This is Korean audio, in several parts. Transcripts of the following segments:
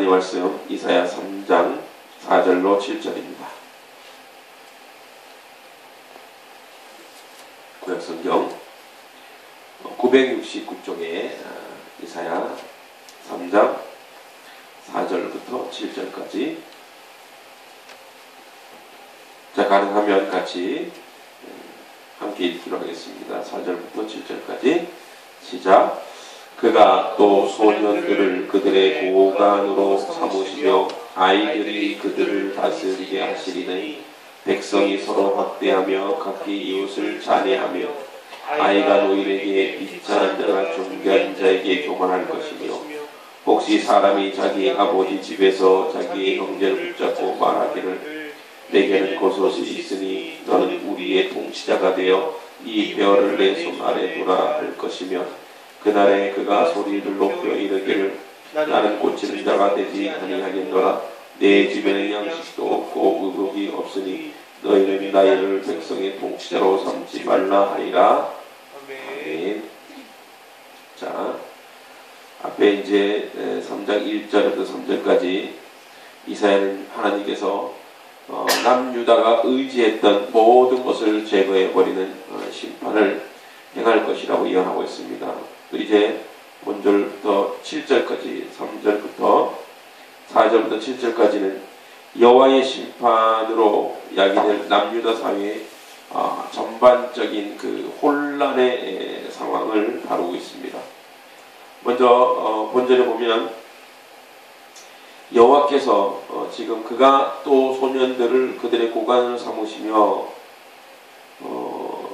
하나님 말씀 이사야 3장 4절로 7절입니다. 구약성경 969쪽에 이사야 3장 4절부터 7절까지. 자, 가능하면 같이 함께 읽기로 하겠습니다. 4절부터 7절까지 시작. 그가 또 소년들을 그들의 고관으로 삼으시며 아이들이 그들을 다스리게 하시리니 백성이 서로 학대하며 각기 이웃을 잔해하며 아이가 노인에게 비천한 자가 존귀한 자에게 교만할 것이며 혹시 사람이 자기 아버지 집에서 자기의 형제를 붙잡고 말하기를 내게는 고소시 있으니 너는 우리의 통치자가 되어 이 벼를 내 손 아래 두라 할 것이며 그날에 그가 소리를 높여 이르기를 나는 고치는 자가 되지 아니하겠노라. 내 집에는 양식도 없고 의복이 없으니 너희는 나이를 백성의 통치자로 삼지 말라 하리라. 아멘. 자, 앞에 이제 3장 1절부터 3절까지 이사야는 하나님께서 남유다가 의지했던 모든 것을 제거해버리는 심판을 행할 것이라고 예언하고 있습니다. 이제 본절부터 7절까지 3절부터 4절부터 7절까지는 여호와의 심판으로 야기될 남유다 사회의 전반적인 그 혼란의 상황을 다루고 있습니다. 먼저 본절에 보면 여호와께서 지금 그가 또 소년들을 그들의 고관을 삼으시며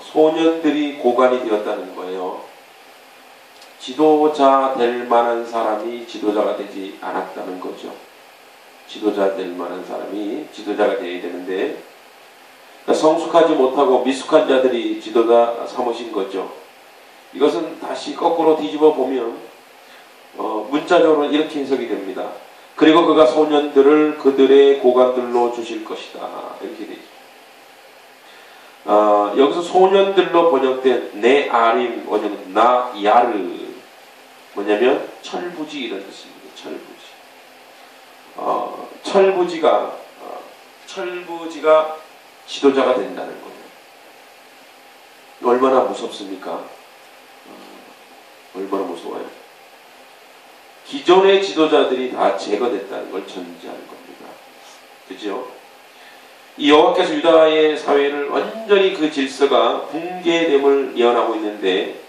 소년들이 고관이 되었다는 거예요. 지도자 될 만한 사람이 지도자가 되지 않았다는 거죠. 지도자 될 만한 사람이 지도자가 되어야 되는데 성숙하지 못하고 미숙한 자들이 지도자 삼으신 거죠. 이것은 다시 거꾸로 뒤집어 보면 문자적으로 이렇게 해석이 됩니다. 그리고 그가 소년들을 그들의 고관들로 주실 것이다. 이렇게 되죠. 여기서 소년들로 번역된 네아림 원형은 나야르, 뭐냐면 철부지 이런 뜻입니다. 철부지. 철부지가 지도자가 된다는 거예요. 얼마나 무섭습니까? 얼마나 무서워요. 기존의 지도자들이 다 제거됐다는 걸 전제하는 겁니다. 그죠? 이 여호와께서 유다의 사회를 완전히 그 질서가 붕괴됨을 예언하고 있는데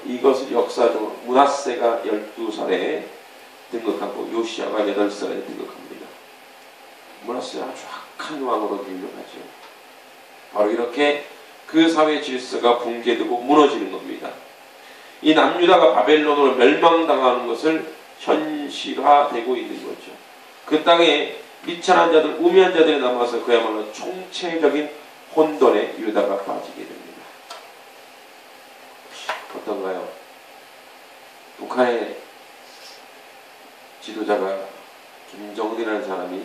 이것을 역사적으로 므낫세가 12살에 등극하고 요시야가 8살에 등극합니다. 므낫세가 아주 악한 왕으로 유명하죠. 바로 이렇게 그 사회 질서가 붕괴되고 무너지는 겁니다. 이 남유다가 바벨론으로 멸망당하는 것을 현실화되고 있는 거죠. 그 땅에 미천한 자들, 우매한 자들이 남아서 그야말로 총체적인 혼돈에 유다가 빠지게 됩니다. 어떤가요? 북한의 지도자가 김정은이라는 사람이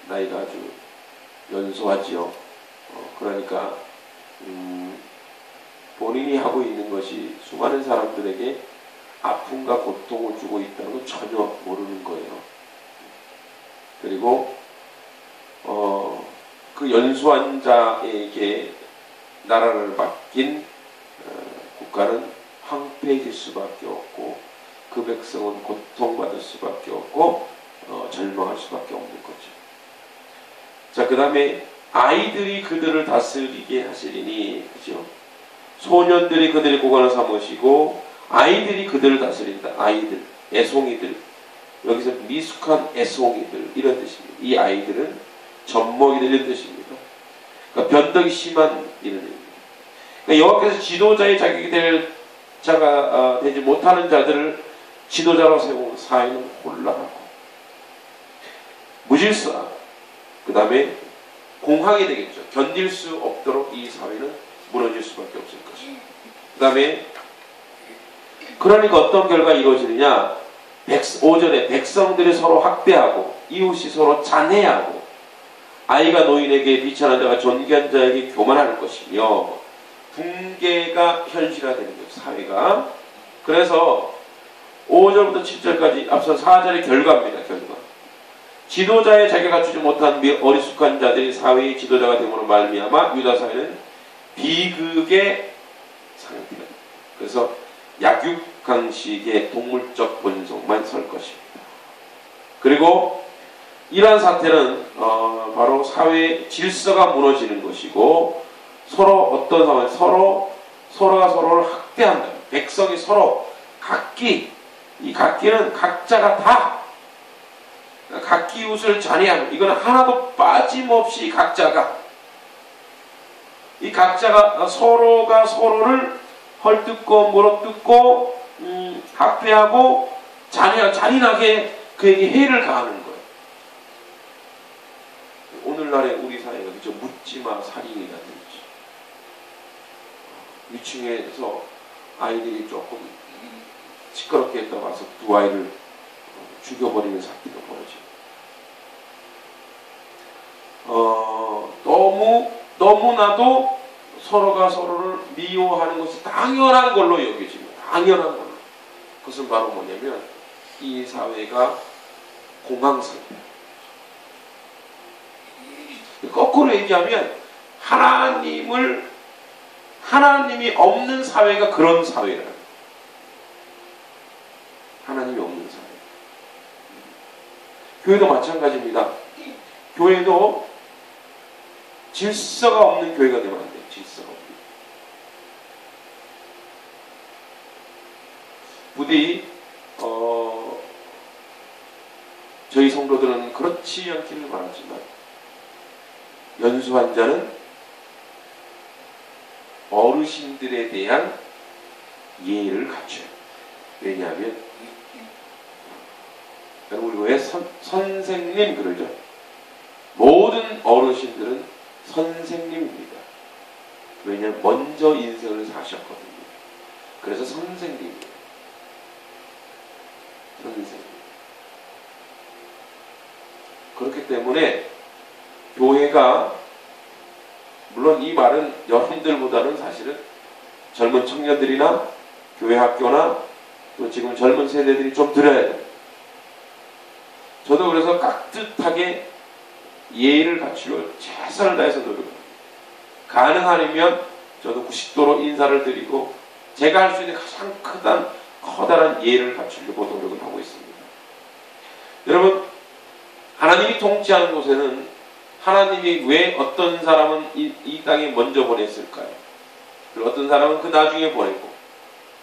나이가 아주 연소하지요. 그러니까 본인이 하고 있는 것이 수많은 사람들에게 아픔과 고통을 주고 있다는 걸 전혀 모르는 거예요. 그리고 그 연소한 자에게 나라를 맡긴 국가는 황폐해질 수밖에 없고 그 백성은 고통받을 수밖에 없고 절망할 수밖에 없는 거죠. 자, 그 다음에 아이들이 그들을 다스리게 하시리니, 그죠? 소년들이 그들의 고관을 삼으시고 아이들이 그들을 다스린다. 아이들, 애송이들, 여기서 미숙한 애송이들 이런 뜻입니다. 이 아이들은 젖먹이들 이런 뜻입니다. 그러니까 변덕이 심한 이런 의미입니다. 그러니까 여호와께서 지도자의 자격이 될 자가 되지 못하는 자들을 지도자로 세운 사회는 혼란하고 무질서, 그 다음에 공황이 되겠죠. 견딜 수 없도록 이 사회는 무너질 수밖에 없을 것입니다. 그 다음에 그러니까 어떤 결과가 이루어지느냐, 5절에 백성들이 서로 학대하고 이웃이 서로 잔해하고 아이가 노인에게 비천한 자가 존귀한 자에게 교만할 것이며 붕괴가 현실화되는 거예요. 사회가. 그래서 5절부터 7절까지 앞서 4절의 결과입니다. 결과. 지도자의 자격을 갖추지 못한 어리숙한 자들이 사회의 지도자가 됨으로 말미암아 유다 사회는 비극의 상태. 그래서 약육강식의 동물적 본성만 설 것입니다. 그리고 이러한 사태는 바로 사회의 질서가 무너지는 것이고, 서로 어떤 상황에 서로가 서로를 학대한다. 백성이 서로 이 각기는 각자가 다 각기 이웃을 잔해하는, 이거는 하나도 빠짐없이 이 각자가 서로가 서로를 헐뜯고 물어뜯고 학대하고 잔인하게 그에게 해를 가하는 거예요. 오늘날의 우리 사회가 그저 묻지마 살인이라든지, 위층에서 아이들이 조금 시끄럽게 했다 와서 두 아이를 죽여버리는 사태가 벌어져요. 너무나도 서로가 서로를 미워하는 것이 당연한 걸로 여겨집니다. 당연한 걸로. 그것은 바로 뭐냐면 이 사회가 공황상태예요. 거꾸로 얘기하면 하나님이 없는 사회가 그런 사회라는 거예요. 하나님이 없는 사회. 교회도 마찬가지입니다. 교회도 질서가 없는 교회가 되면 안 돼요. 질서가 없는. 부디 저희 성도들은 그렇지 않기를 바라지만, 연수한 자는 어르신들에 대한 예의를 갖춰요. 왜냐하면 우리 왜 선생님 그러죠? 모든 어르신들은 선생님입니다. 왜냐하면 먼저 인생을 사셨거든요. 그래서 선생님이에요. 선생님. 그렇기 때문에 교회가, 물론 이 말은 여러분들보다는 사실은 젊은 청년들이나 교회 학교나 또 지금 젊은 세대들이 좀 들어야 돼요. 저도 그래서 깍듯하게 예의를 갖추려 최선을 다해서 노력합니다. 가능하면 저도 90도로 인사를 드리고 제가 할 수 있는 가장 커다란 예의를 갖추려고 노력을 하고 있습니다. 여러분, 하나님이 통치하는 곳에는 하나님이 왜 어떤 사람은 이 땅에 먼저 보냈을까요? 그리고 어떤 사람은 그 나중에 보내고,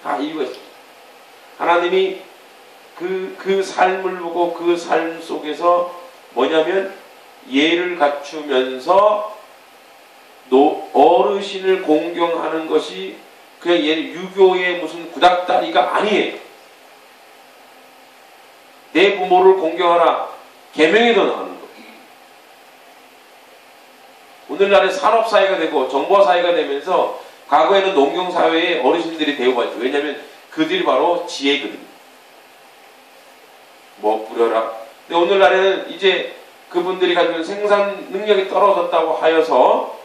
다 이유가 있습니다. 하나님이 그 삶을 보고 그 삶 속에서 뭐냐면 예를 갖추면서 어르신을 공경하는 것이 그냥 유교의 무슨 구닥다리가 아니에요. 내 부모를 공경하라, 계명에도 나오는 거예요. 오늘날의 산업사회가 되고 정보사회가 되면서 과거에는 농경사회에 어르신들이 대우받죠. 왜냐하면 그들이 바로 지혜거든요. 뭐 뿌려라. 근데 오늘날에는 이제 그분들이 가지고 있는 생산 능력이 떨어졌다고 하여서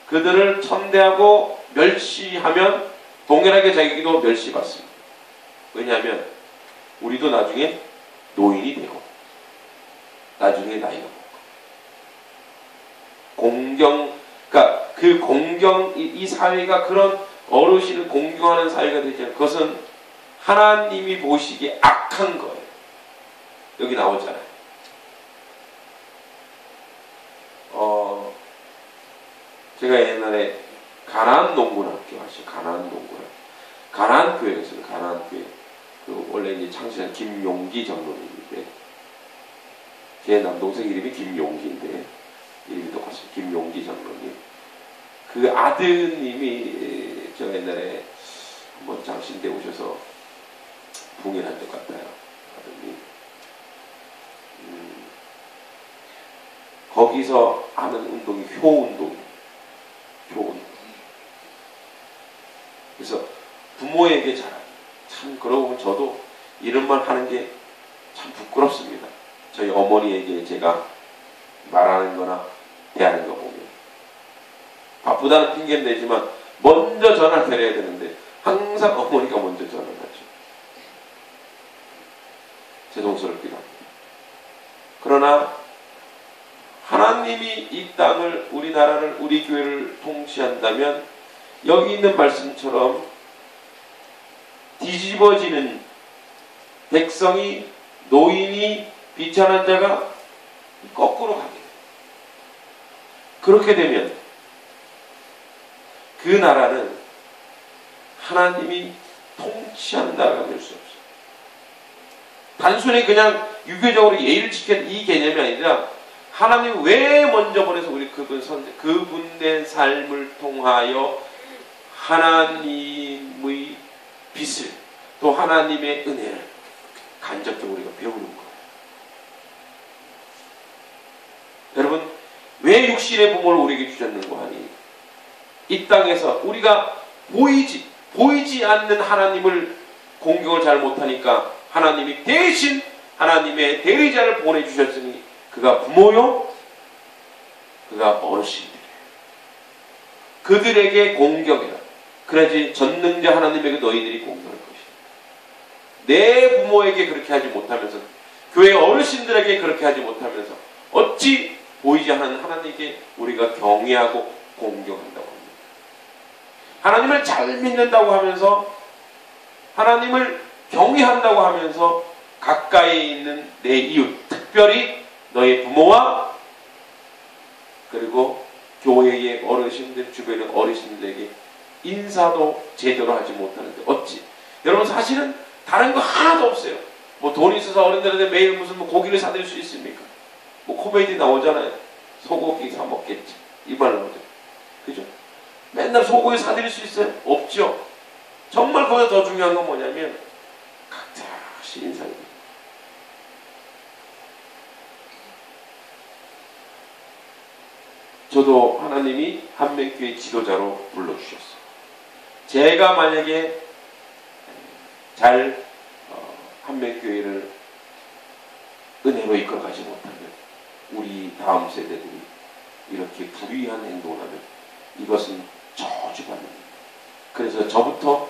그들을 천대하고 멸시하면 동일하게 자기도 멸시받습니다. 왜냐하면 우리도 나중에 노인이 되고 나중에 나이가 먹고 그러니까 그 공경, 이 사회가 그런 어르신을 공경하는 사회가 되지 않아요. 그것은 하나님이 보시기에 악한 거예요. 여기 나오잖아요. 제가 옛날에 가나안 농군학교 아시죠? 가나안 농군학교. 가나안 교회가 있어요. 가나안 교회. 원래 이제 창시한 김용기 장로님인데, 제 남동생 이름이 김용기인데, 이름이 똑같습니다. 김용기 장로님. 그 아드님이 제가 옛날에 한번 장신대 오셔서 붕해한 것 같아요. 아드님. 거기서 하는 운동이 효운동이에요. 효운동. 그래서 부모에게 잘하는. 참 그러고 보면 저도 이런 말 하는 게 참 부끄럽습니다. 저희 어머니에게 제가 말하는 거나 대하는 거 보면. 바쁘다는 핑계는 되지만 먼저 전화를 드려야 되는데 항상 어머니가 먼저 전화를 하죠. 죄송스럽기도 합니다. 그러나 하나님이 이 땅을, 우리나라를, 우리 교회를 통치한다면 여기 있는 말씀처럼 뒤집어지는 백성이, 노인이, 비천한 자가 거꾸로 가게 돼요. 그렇게 되면 그 나라는 하나님이 통치하는 나라가 될 수 없어요. 단순히 그냥 유교적으로 예의를 지키는 이 개념이 아니라 하나님 왜 먼저 보내서 우리 그분의 삶을 통하여 하나님의 빛을, 또 하나님의 은혜를 간접적으로 우리가 배우는 거예요. 여러분, 왜 육신의 부모를 우리에게 주셨는고 하니, 이 땅에서 우리가 보이지 않는 하나님을 공경을 잘 못하니까 하나님이 대신 하나님의 대리자를 보내주셨으니 그가 부모요, 그가 어르신들이에요. 그들에게 공경해라. 그래야지 전능자 하나님에게 너희들이 공경할 것이다. 내 부모에게 그렇게 하지 못하면서, 교회 어르신들에게 그렇게 하지 못하면서 어찌 보이지 않는 하나님께 우리가 경외하고 공경한다고 합니다. 하나님을 잘 믿는다고 하면서, 하나님을 경외한다고 하면서 가까이 있는 내 이웃, 특별히 너의 부모와 그리고 교회의 어르신들, 주변의 어르신들에게 인사도 제대로 하지 못하는데 어찌? 여러분, 사실은 다른 거 하나도 없어요. 뭐 돈 있어서 어른들한테 매일 무슨 뭐 고기를 사드릴 수 있습니까? 뭐 코미디 나오잖아요. 소고기 사 먹겠지. 이 말 나오죠. 그죠? 맨날 소고기 사드릴 수 있어요? 없죠. 정말 그보다 더 중요한 건 뭐냐면 각자씩 인사입니다. 저도 하나님이 한명교회 지도자로 불러주셨어요. 제가 만약에 잘 한명교회를 은혜로 이끌어가지 못하면 우리 다음 세대들이 이렇게 불의한 행동을 하면 이것은 저주받는 겁니다. 그래서 저부터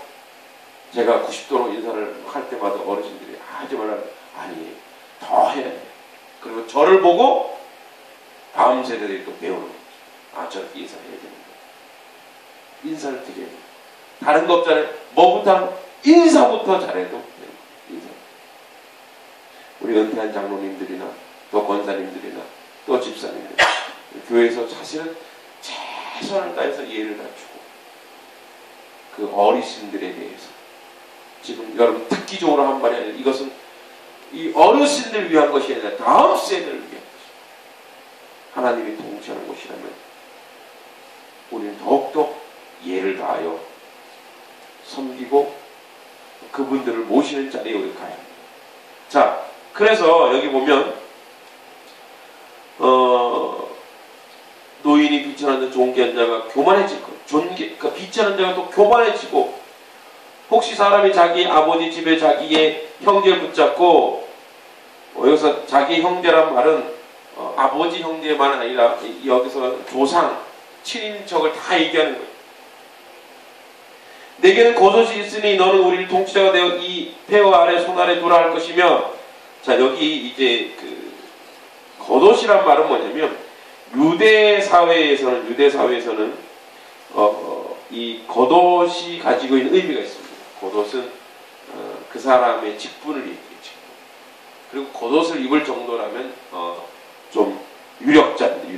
제가 90도로 인사를 할 때마다 어르신들이 하지 말라고, 아니 더 해야 돼. 그리고 저를 보고 다음 세대들이 또 배우는 거죠. 아, 저렇게 인사를 해야 되는 거예요. 인사를 드려야 돼요. 다른 거 없잖아요. 뭐부터? 인사부터 잘해도 돼요. 인사. 우리 은퇴한 장로님들이나 또 권사님들이나 또 집사님들, 교회에서 사실은 최선을 다해서 예를 갖추고 그 어르신들에 대해서, 지금 여러분 특기적으로 한 말이 아니라 이것은 이 어르신들 위한 것이 아니라 다음 세대를 위한 것입니다. 하나님이 통치하는 곳이라면 우리는 더욱더 예를 다하여 섬기고 그분들을 모시는 자리에 우리가 가야 합니다. 자, 그래서 여기 보면 노인이 비천한 자, 존귀한 자가 교만해질 것. 그러니까 비천한 자가 또 교만해지고, 혹시 사람이 자기 아버지 집에 자기의 형제를 붙잡고, 여기서 자기 형제란 말은 아버지 형제만 아니라 여기서 조상, 친인척을 다 얘기하는 거예요. 내게는 겉옷이 있으니 너는 우리를 통치자가 되어 이 폐허 아래 손 아래 두라 할 것이며, 자, 여기 이제 그 겉옷이란 말은 뭐냐면 유대 사회에서는 이 겉옷이 가지고 있는 의미가 있습니다. 겉옷은 그 사람의 직분을 얘기해요. 그리고 겉옷을 입을 정도라면 좀 유력자인데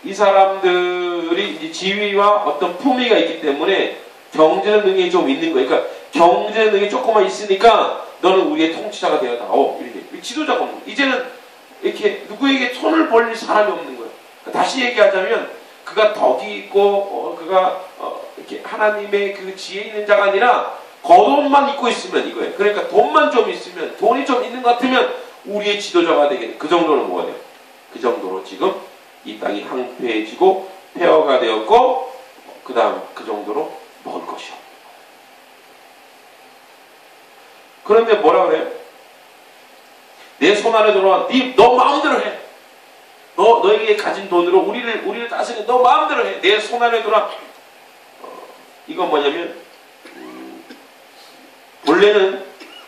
이 사람들이 이제 지위와 어떤 품위가 있기 때문에 경제적 능력이 좀 있는 거예요. 그러니까 경제적 능력이 조금만 있으니까 너는 우리의 통치자가 되어다오. 이렇게 지도자가 없는 거예요. 이제는 이렇게 누구에게 손을 벌릴 사람이 없는 거예요. 그러니까 다시 얘기하자면 그가 덕이 있고 그가 이렇게 하나님의 그 지혜 있는 자가 아니라 겉옷만 입고 있으면 이거예요. 그러니까 돈만 좀 있으면, 돈이 좀 있는 것 같으면 우리의 지도자가 되겠네. 그 정도는 뭐가 돼요? 그 정도로 지금 이 땅이 황폐해지고 폐허가 되었고, 그 다음 그 정도로 먹을 것이 없는 거예요. 그런데 뭐라 그래요? 내 손 안에 들어와, 너 마음대로 해. 너에게 가진 돈으로 우리를 다스리는 너 마음대로 해. 내 손 안에 들어와. 이건 뭐냐면 원래는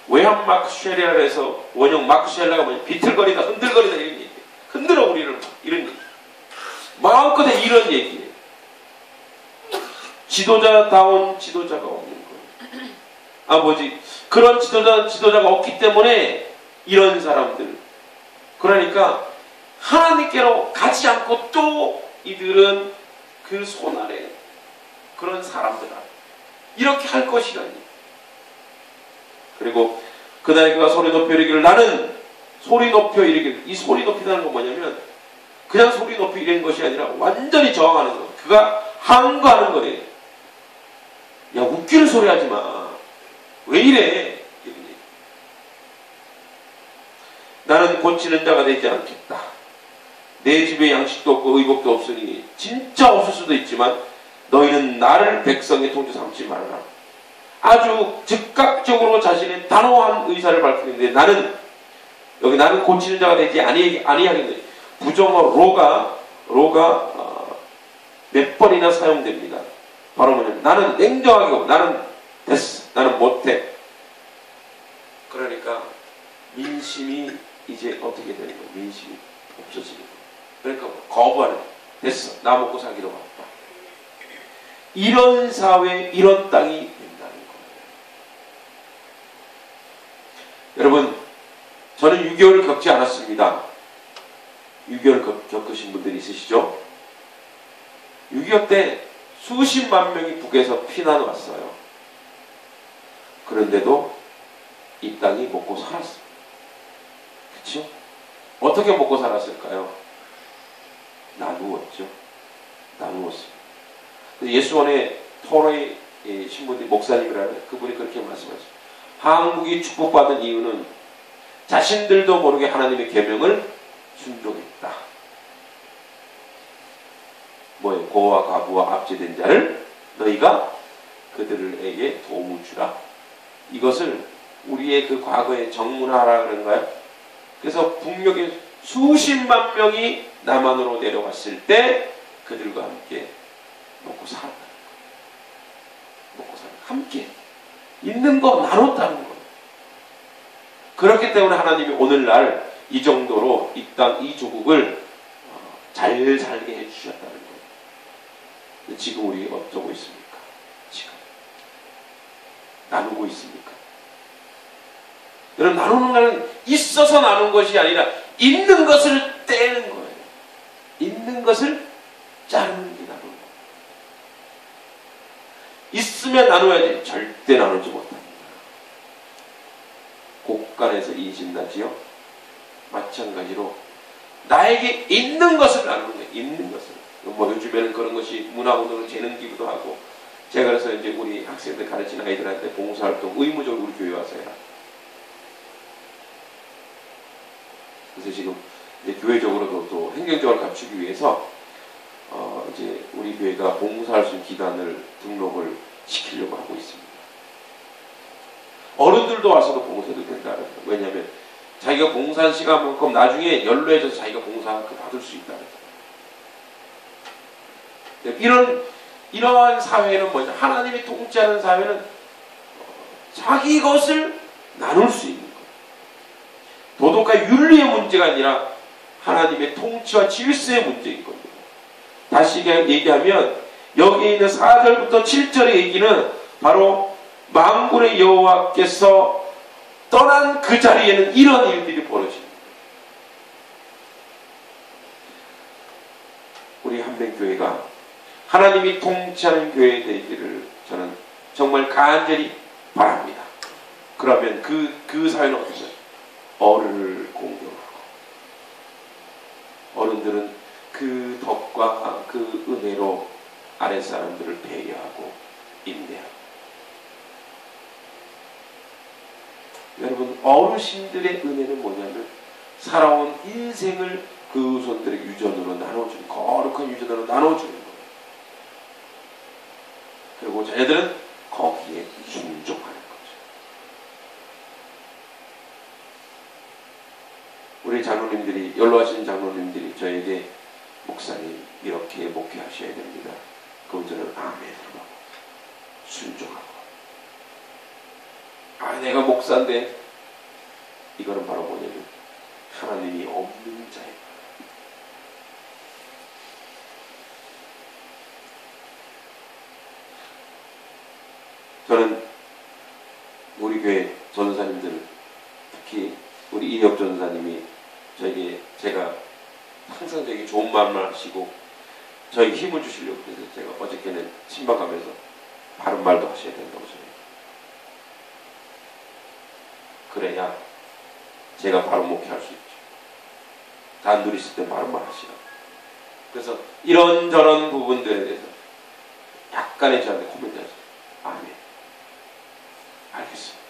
외환 마크 쉘이라 해서 원형 마크 쉘라가 뭐냐, 비틀거리다 흔들거리다 이런 얘기. 흔들어 우리를 이런 얘기. 마음껏 이런 얘기예요. 지도자다운 지도자가 없는 거예요. 아버지 그런 지도자가 없기 때문에 이런 사람들, 그러니까 하나님께로 가지 않고 또 이들은 그 손 아래 그런 사람들 아래 이렇게 할 것이라니. 그리고 그날 그가 소리 높여 이르기를, 나는 소리 높여 이르기를. 이 소리 높이다는 건 뭐냐면 그냥 소리 높여 이르는 것이 아니라 완전히 저항하는 거. 그가 항거하는 거래요. 야, 웃기는 소리 하지 마. 왜 이래? 나는 고치는 자가 되지 않겠다. 내 집에 양식도 없고 의복도 없으니, 진짜 없을 수도 있지만 너희는 나를 백성의 통치 삼지 말아라. 아주 즉각적으로 자신의 단호한 의사를 밝히는데, 여기 나는 고치는 자가 되지 아니하겠네. 부정어 로가 몇 번이나 사용됩니다. 바로 뭐냐면 나는 냉정하게, 나는 됐어, 나는 못해. 그러니까 민심이 이제 어떻게 되는 거예요? 민심이 없어지는 거예요. 그러니까 거부하는 거예요. 됐어, 나 먹고 살기로 바빠. 이런 사회, 이런 땅이 된다는 거예요. 여러분, 저는 6.25를 겪지 않았습니다. 6.25를 겪으신 분들이 있으시죠? 6.25 때 수십만 명이 북에서 피난 왔어요. 그런데도 이 땅이 먹고 살았어요. 그렇죠? 어떻게 먹고 살았을까요? 나누었죠. 나누었습니다. 예수원의 토로의 신부님 목사님이라는 그분이 그렇게 말씀하셨어요. 한국이 축복받은 이유는 자신들도 모르게 하나님의 계명을 순종했다. 뭐예요? 고와 가부와 압제된 자를 너희가 그들에게 도움을 주라. 이것을 우리의 그 과거의 정문화라 그런가요? 그래서 북녘에 수십만 명이 남한으로 내려왔을 때 그들과 함께 먹고 살았다는 거예요. 먹고 살았다. 함께 있는 거 나눴다는 거예요. 그렇기 때문에 하나님이 오늘날 이 정도로 이 땅, 이 조국을 잘 살게 해주셨다는 거예요. 지금 우리 어쩌고 있습니까? 지금 나누고 있습니까? 여러분, 나누는 거는 있어서 나눈 것이 아니라 있는 것을 떼는 거예요. 있는 것을 자르는 게 나누는 거예요. 있으면 나눠야지. 절대 나누지 못합니다. 곳간에서 인신나지요. 마찬가지로 나에게 있는 것을 나누는 거예요. 있는 것을. 뭐 요즘에는 그런 것이 문화운동을 재능 기부도 하고, 제가 그래서 이제 우리 학생들 가르치는 아이들한테 봉사활동 의무적으로 우리 교회 와서 해라. 그래서 지금 이제 교회적으로도 또 행정적으로 갖추기 위해서 이제 우리 교회가 봉사할 수 있는 기관을 등록을 시키려고 하고 있습니다. 어른들도 와서도 봉사해도 된다는 거예요. 왜냐하면 자기가 봉사한 시간만큼 나중에 연로해져서 자기가 봉사 받을 수 있다는 거예요. 이러한 사회는 뭐냐? 하나님이 통치하는 사회는 자기 것을 나눌 수 있는 거예요. 도덕과 윤리의 문제가 아니라 하나님의 통치와 질서의 문제인 겁니다. 다시 얘기하면 여기 있는 4절부터 7절의 얘기는 바로 만군의 여호와께서 떠난 그 자리에는 이런 일들이 벌어집니다. 우리 한백교회가 하나님이 통치하는 교회 되기를 저는 정말 간절히 바랍니다. 그러면 그 사회는 어떠세요? 어른을 공경하고, 어른들은 그 덕과 그 은혜로 아랫사람들을 배려하고 인내하고. 여러분, 어르신들의 은혜는 뭐냐면 살아온 인생을 그 후손들의 유전으로 나눠주는, 거룩한 유전으로 나눠주는 거예요. 그리고 자녀들은 거기에 순종하는 거죠. 우리 장로님들이, 연로하신 장로님들이 저에게 목사님 이렇게 목회하셔야 됩니다. 그럼 저는 아멘으로 순종하고 내가 목사인데, 이거는 바로 뭐냐면 하나님이 없는 자예요. 저는 우리 교회 전사님들, 특히 우리 이혁 전사님이 저에게, 제가 항상 되게 좋은 말만 하시고 저에게 힘을 주시려고, 그래서 제가 어저께는 신방가면서 바른 말도 하셔야 된다고 저는. 그래야 제가 바른 목회할 수 있죠. 단둘이 있을 때 바른 말 하시라. 그래서 이런저런 부분들에 대해서 약간의 저한테 코멘트 하세요. 아멘. 알겠습니다.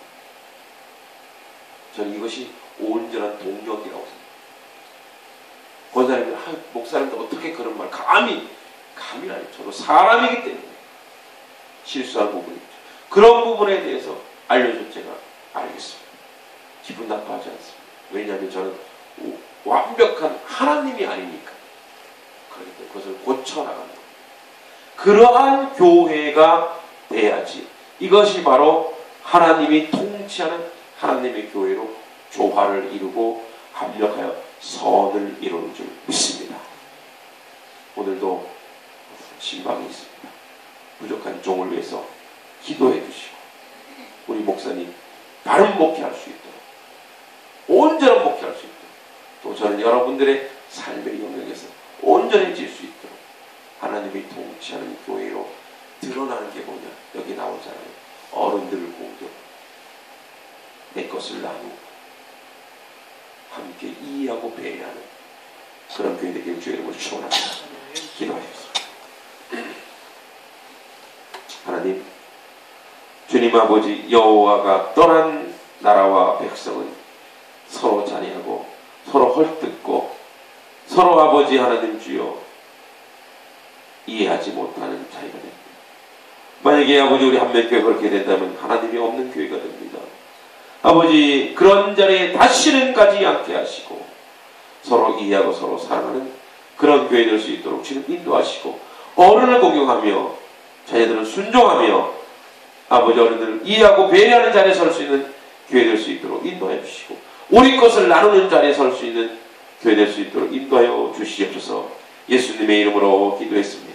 저는 이것이 온전한 동력이라고 생각합니다. 권사님들, 목사님들 어떻게 그런 말, 감이라니. 저도 사람이기 때문에 실수한 부분이 있죠. 그런 부분에 대해서 알려줘 제가 알겠습니다. 기분 나빠하지 않습니다. 왜냐하면 저는 완벽한 하나님이 아니니까. 그렇기 때문에 그것을 고쳐나가는 겁니다. 그러한 교회가 돼야지, 이것이 바로 하나님이 통치하는 하나님의 교회로 조화를 이루고 합력하여 선을 이루는 줄 믿습니다. 오늘도 신방이 있습니다. 부족한 종을 위해서 기도해 주시고, 우리 목사님 바른 목회할 수 있도록, 온전한 목회할 수 있도록, 또 저는 여러분들의 삶의 영역에서 온전해질 수 있도록 하나님이 통치하는 교회로 드러나는 게 뭐냐, 여기 나오잖아요. 어른들을 공경, 내 것을 나누고 함께 이해하고 배려하는 그런 교회 되길 주의 이름으로 축원합니다. 기도하겠습니다. 하나님, 주님 아버지, 여호와가 떠난 나라와 백성은 서로 자리하고 서로 헐뜯고 서로 아버지 하나님 주여 이해하지 못하는 차이가 됩니다. 만약에 아버지 우리 한명교회 그렇게 된다면 하나님이 없는 교회가 됩니다. 아버지, 그런 자리에 다시는 가지 않게 하시고 서로 이해하고 서로 사랑하는 그런 교회 될 수 있도록 주님 인도하시고, 어른을 공경하며 자녀들은 순종하며 아버지 어른들을 이해하고 배려하는 자리에 설 수 있는 교회 될 수 있도록 인도해 주시고, 우리 것을 나누는 자리에 설 수 있는 교회 될 수 있도록 인도하여 주시옵소서. 예수님의 이름으로 기도했습니다.